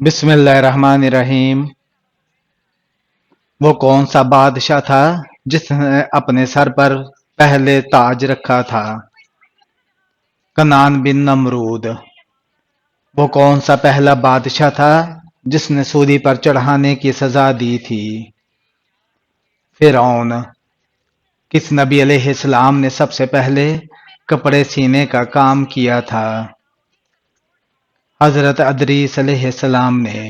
بسم اللہ الرحمن الرحیم۔ وہ کون سا بادشاہ تھا جس نے اپنے سر پر پہلے تاج رکھا تھا؟ کنعان بن نمرود۔ وہ کون سا پہلا بادشاہ تھا جس نے سولی پر چڑھانے کی سزا دی تھی؟ فرعون۔ کس نبی علیہ السلام نے سب سے پہلے کپڑے سینے کا کام کیا تھا؟ حضرت ادریس علیہ السلام نے۔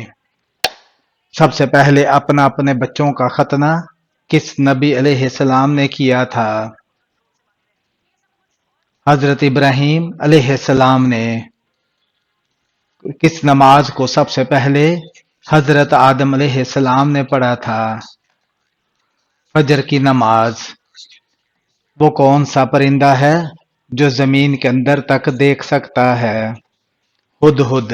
سب سے پہلے اپنے بچوں کا ختنہ کس نبی علیہ السلام نے کیا تھا؟ حضرت ابراہیم علیہ السلام نے۔ کس نماز کو سب سے پہلے حضرت آدم علیہ السلام نے پڑھا تھا؟ فجر کی نماز۔ وہ کون سا پرندہ ہے جو زمین کے اندر تک دیکھ سکتا ہے؟ ہدہد۔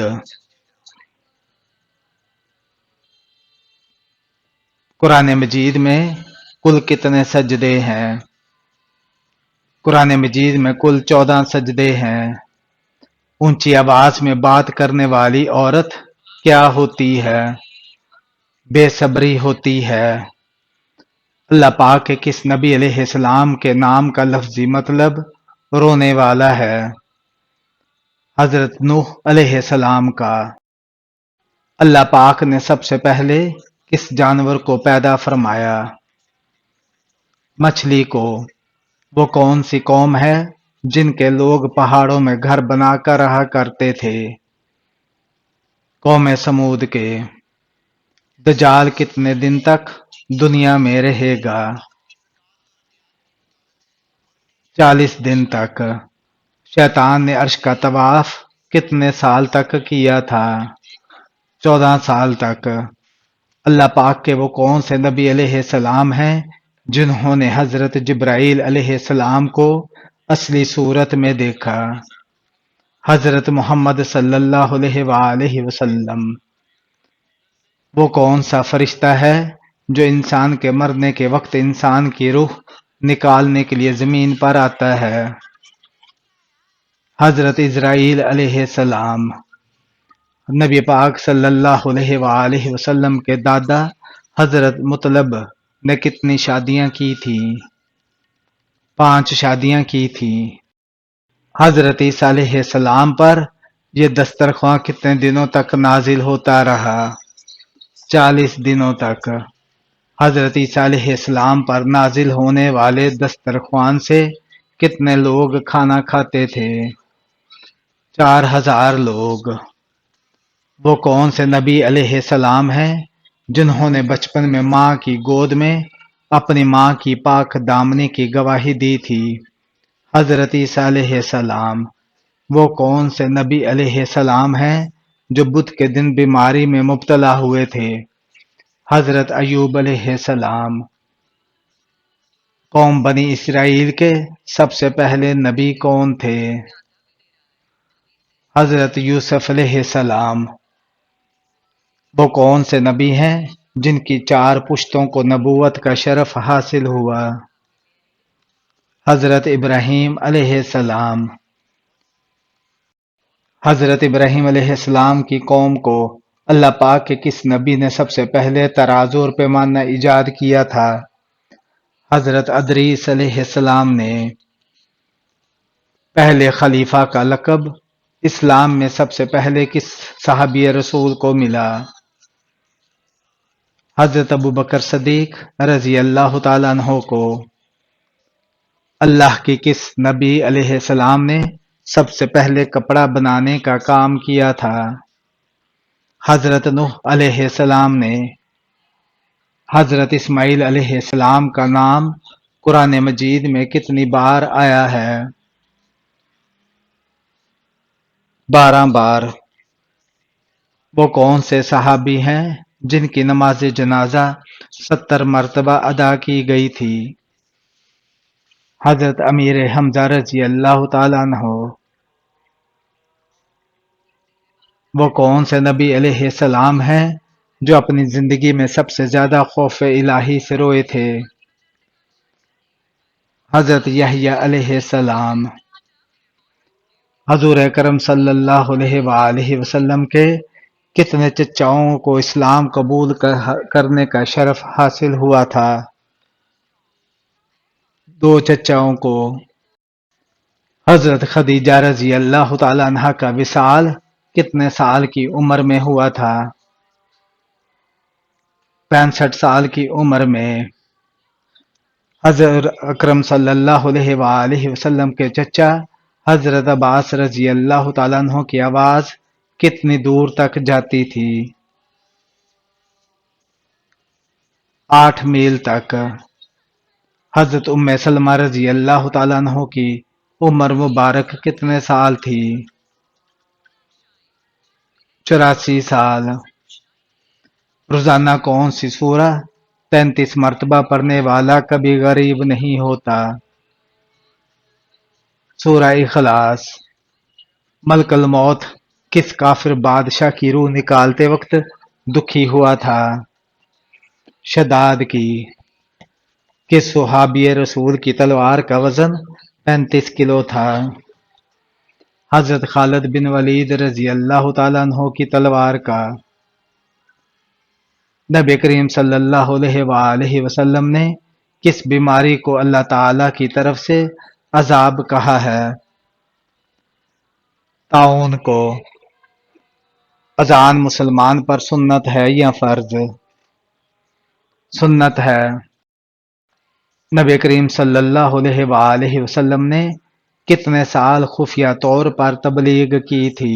قرآن مجید میں کل کتنے سجدے ہیں؟ قرآن مجید میں کل 14 سجدے ہیں۔ اونچی آواز میں بات کرنے والی عورت کیا ہوتی ہے؟ بے صبری ہوتی ہے۔ اللہ پاک کے کس نبی علیہ السلام کے نام کا لفظی مطلب رونے والا ہے؟ حضرت نوح علیہ السلام کا۔ اللہ پاک نے سب سے پہلے کس جانور کو پیدا فرمایا؟ مچھلی کو۔ وہ کون سی قوم ہے جن کے لوگ پہاڑوں میں گھر بنا کر رہا کرتے تھے؟ قوم سمود کے۔ دجال کتنے دن تک دنیا میں رہے گا؟ 40 دن تک۔ شیطان نے عرش کا طواف کتنے سال تک کیا تھا؟ 14 سال تک۔ اللہ پاک کے وہ کون سے نبی علیہ السلام ہیں جنہوں نے حضرت جبرائیل علیہ السلام کو اصلی صورت میں دیکھا؟ حضرت محمد صلی اللہ علیہ وآلہ وسلم۔ وہ کون سا فرشتہ ہے جو انسان کے مرنے کے وقت انسان کی روح نکالنے کے لیے زمین پر آتا ہے؟ حضرت اسرائیل علیہ السلام۔ نبی پاک صلی اللہ علیہ وآلہ وسلم کے دادا حضرت مطلب نے کتنی شادیاں کی تھیں؟ 5 شادیاں کی تھیں۔ حضرت عیسیٰ علیہ السلام پر یہ دسترخواں کتنے دنوں تک نازل ہوتا رہا؟ 40 دنوں تک۔ حضرت عیسیٰ علیہ السلام پر نازل ہونے والے دسترخوان سے کتنے لوگ کھانا کھاتے تھے؟ 4000 لوگ۔ وہ کون سے نبی علیہ السلام ہیں جنہوں نے بچپن میں ماں کی گود میں اپنی ماں کی پاک دامنی کی گواہی دی تھی؟ حضرت عیسیٰ علیہ السلام۔ وہ کون سے نبی علیہ السلام ہیں جو بدھ کے دن بیماری میں مبتلا ہوئے تھے؟ حضرت ایوب علیہ السلام۔ قوم بنی اسرائیل کے سب سے پہلے نبی کون تھے؟ حضرت یوسف علیہ السلام۔ وہ کون سے نبی ہیں جن کی 4 پشتوں کو نبوت کا شرف حاصل ہوا؟ حضرت ابراہیم علیہ السلام۔ حضرت ابراہیم علیہ السلام کی قوم کو اللہ پاک کے کس نبی نے سب سے پہلے ترازو اور پیمانہ ایجاد کیا تھا؟ حضرت ادریس علیہ السلام نے۔ پہلے خلیفہ کا لقب اسلام میں سب سے پہلے کس صحابی رسول کو ملا؟ حضرت ابوبکر صدیق رضی اللہ تعالیٰ عنہ کو۔ اللہ کی کس نبی علیہ السلام نے سب سے پہلے کپڑا بنانے کا کام کیا تھا؟ حضرت نوح علیہ السلام نے۔ حضرت اسماعیل علیہ السلام کا نام قرآن مجید میں کتنی بار آیا ہے؟ 12 بار۔ وہ کون سے صحابی ہیں جن کی نماز جنازہ 70 مرتبہ ادا کی گئی تھی؟ حضرت امیر حمزہ رضی اللہ تعالیٰ عنہ۔ وہ کون سے نبی علیہ السلام ہیں جو اپنی زندگی میں سب سے زیادہ خوف الہی سے روئے تھے؟ حضرت یحییٰ علیہ السلام۔ حضور اکرم صلی اللہ علیہ وآلہ وسلم کے کتنے چچاؤں کو اسلام قبول کرنے کا شرف حاصل ہوا تھا؟ 2 چچاؤں کو۔ حضرت خدیجہ رضی اللہ تعالیٰ عنہا کا وصال کتنے سال کی عمر میں ہوا تھا؟ 65 سال کی عمر میں۔ حضرت اکرم صلی اللہ علیہ وآلہ وسلم کے چچا حضرت عباس رضی اللہ تعالیٰ عنہ کی آواز کتنی دور تک جاتی تھی؟ 8 میل تک۔ حضرت ام سلمہ رضی اللہ تعالیٰ عنہ کی عمر مبارک کتنے سال تھی؟ 84 سال۔ روزانہ کون سی سورہ 33 مرتبہ پڑھنے والا کبھی غریب نہیں ہوتا؟ سورہ اخلاص۔ ملک الموت کس کافر بادشاہ کی روح نکالتے وقت دکھی ہوا تھا؟ شداد کی۔ کس صحابی رسول کی تلوار کا وزن 35 کلو تھا؟ حضرت خالد بن ولید رضی اللہ تعالیٰ عنہ کی تلوار کا۔ نبی کریم صلی اللہ علیہ وآلہ وسلم نے کس بیماری کو اللہ تعالیٰ کی طرف سے عذاب کہا ہے؟ طاعون کو۔ اذان مسلمان پر سنت ہے یا فرض؟ سنت ہے۔ نبی کریم صلی اللہ علیہ وآلہ وسلم نے کتنے سال خفیہ طور پر تبلیغ کی تھی؟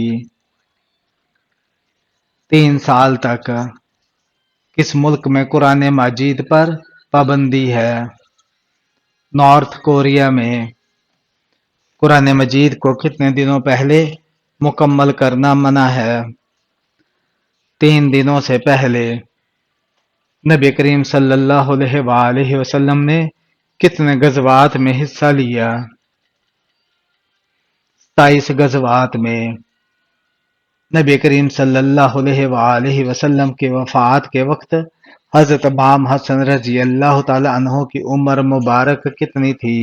3 سال تک۔ کس ملک میں قرآن مجید پر پابندی ہے؟ نارتھ کوریا میں۔ قرآن مجید کو کتنے دنوں پہلے مکمل کرنا منع ہے؟ 3 دنوں سے پہلے۔ نبی کریم صلی اللہ علیہ وآلہ وسلم نے کتنے غزوات میں حصہ لیا؟ 27 غزوات میں۔ نبی کریم صلی اللہ علیہ وآلہ وسلم کی وفات کے وقت حضرت امام حسن رضی اللہ تعالی عنہ کی عمر مبارک کتنی تھی؟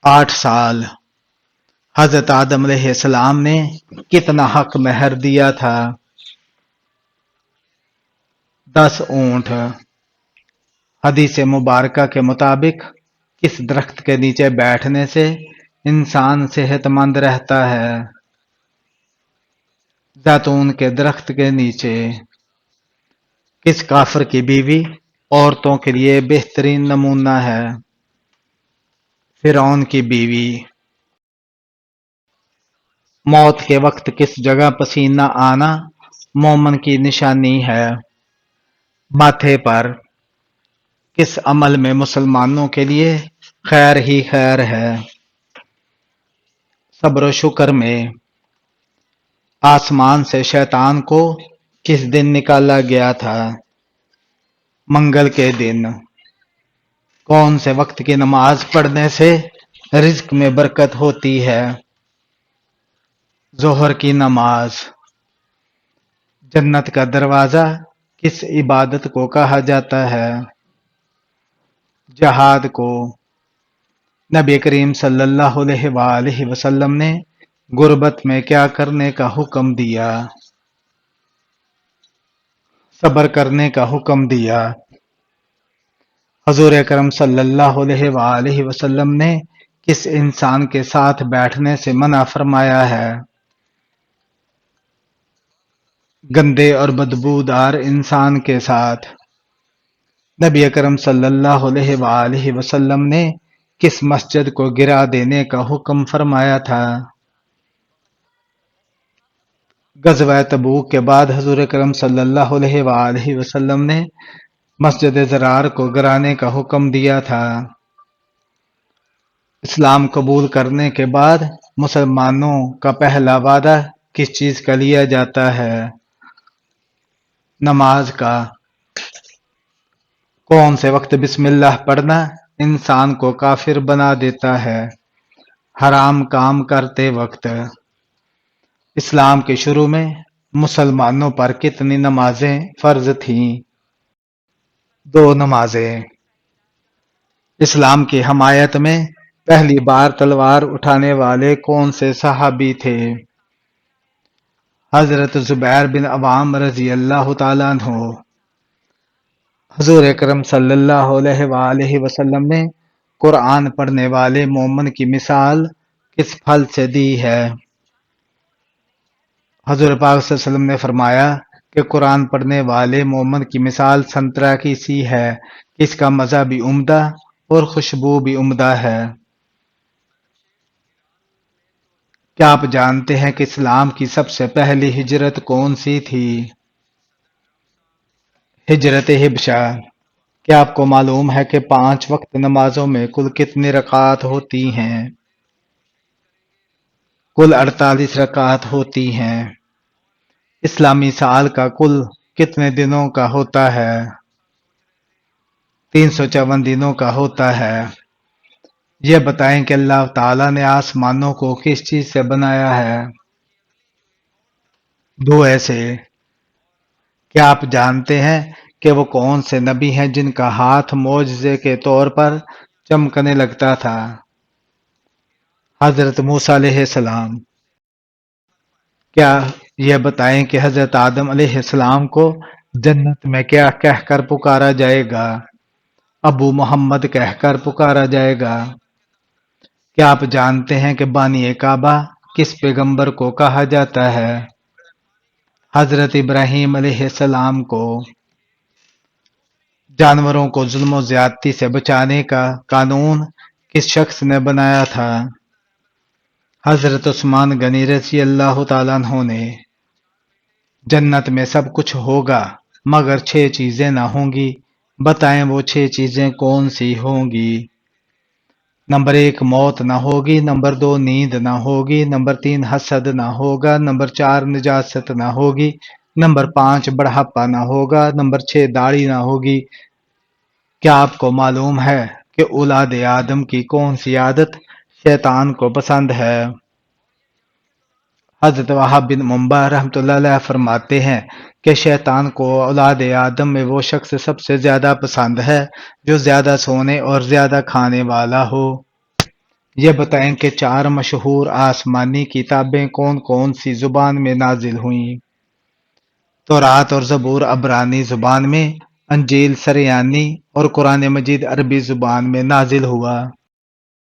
8 سال۔ حضرت آدم علیہ السلام نے کتنا حق مہر دیا تھا؟ 10 اونٹ۔ حدیث مبارکہ کے مطابق کس درخت کے نیچے بیٹھنے سے انسان صحت مند رہتا ہے؟ زیتون کے درخت کے نیچے۔ کس کافر کی بیوی عورتوں کے لیے بہترین نمونہ ہے؟ فرعون کی بیوی۔ موت کے وقت کس جگہ پسینہ آنا مومن کی نشانی ہے؟ ماتھے پر۔ کس عمل میں مسلمانوں کے لیے خیر ہی خیر ہے؟ صبر و شکر میں۔ آسمان سے شیطان کو کس دن نکالا گیا تھا؟ منگل کے دن۔ کون سے وقت کی نماز پڑھنے سے رزق میں برکت ہوتی ہے؟ ظہر کی نماز۔ جنت کا دروازہ کس عبادت کو کہا جاتا ہے؟ جہاد کو۔ نبی کریم صلی اللہ علیہ وآلہ وسلم نے غربت میں کیا کرنے کا حکم دیا؟ صبر کرنے کا حکم دیا۔ حضور اکرم صلی اللہ علیہ وآلہ وسلم نے کس انسان کے ساتھ بیٹھنے سے منع فرمایا ہے؟ گندے اور بدبودار انسان کے ساتھ۔ نبی اکرم صلی اللہ علیہ وآلہ وسلم نے کس مسجد کو گرا دینے کا حکم فرمایا تھا؟ غزوہ تبوک کے بعد حضور اکرم صلی اللہ علیہ وآلہ وسلم نے مسجد ضرار کو گرانے کا حکم دیا تھا۔ اسلام قبول کرنے کے بعد مسلمانوں کا پہلا وعدہ کس چیز کا لیا جاتا ہے؟ نماز کا۔ کون سے وقت بسم اللہ پڑھنا انسان کو کافر بنا دیتا ہے؟ حرام کام کرتے وقت۔ اسلام کے شروع میں مسلمانوں پر کتنی نمازیں فرض تھیں؟ 2 نمازیں۔ اسلام کی حمایت میں پہلی بار تلوار اٹھانے والے کون سے صحابی تھے؟ حضرت زبیر بن عوام رضی اللہ تعالیٰ عنہ، حضور اکرم صلی اللہ علیہ وآلہ وسلم نے قرآن پڑھنے والے مومن کی مثال کس پھل سے دی ہے؟ حضور پاک صلی اللہ علیہ وسلم نے فرمایا کہ قرآن پڑھنے والے مومن کی مثال سنترا کی سی ہے کہ اس کا مزہ بھی عمدہ اور خوشبو بھی عمدہ ہے۔ کیا آپ جانتے ہیں کہ اسلام کی سب سے پہلی ہجرت کون سی تھی؟ ہجرت حبشہ۔ کیا آپ کو معلوم ہے کہ 5 وقت نمازوں میں کل کتنی رکعات ہوتی ہیں؟ کل 48 رکعات ہوتی ہیں۔ اسلامی سال کا کل کتنے دنوں کا ہوتا ہے؟ 354 دنوں کا ہوتا ہے۔ یہ بتائیں کہ اللہ تعالیٰ نے آسمانوں کو کس چیز سے بنایا ہے؟ دھوئے سے۔ کیا آپ جانتے ہیں کہ وہ کون سے نبی ہیں جن کا ہاتھ معجزے کے طور پر چمکنے لگتا تھا؟ حضرت موسیٰ علیہ السلام۔ کیا یہ بتائیں کہ حضرت آدم علیہ السلام کو جنت میں کیا کہہ کر پکارا جائے گا؟ ابو محمد کہہ کر پکارا جائے گا۔ کیا آپ جانتے ہیں کہ بانی کعبہ کس پیغمبر کو کہا جاتا ہے؟ حضرت ابراہیم علیہ السلام کو۔ جانوروں کو ظلم و زیادتی سے بچانے کا قانون کس شخص نے بنایا تھا؟ حضرت عثمان غنی رضی اللہ تعالیٰ عنہ نے۔ جنت میں سب کچھ ہوگا مگر 6 چیزیں نہ ہوں گی، بتائیں وہ 6 چیزیں کون سی ہوں گی؟ نمبر 1 موت نہ ہوگی، نمبر 2 نیند نہ ہوگی، نمبر 3 حسد نہ ہوگا، نمبر 4 نجاست نہ ہوگی، نمبر 5 بڑھاپا نہ ہوگا، نمبر 6 داڑھی نہ ہوگی۔ کیا آپ کو معلوم ہے کہ اولاد آدم کی کون سی عادت شیطان کو پسند ہے؟ حضرت وہاب بن منبع رحمۃ اللہ علیہ فرماتے ہیں کہ شیطان کو اولاد آدم میں وہ شخص سب سے زیادہ پسند ہے جو زیادہ سونے اور زیادہ کھانے والا ہو۔ یہ بتائیں کہ 4 مشہور آسمانی کتابیں کون کون سی زبان میں نازل ہوئیں؟ تورات اور زبور عبرانی زبان میں، انجیل سریانی اور قرآن مجید عربی زبان میں نازل ہوا۔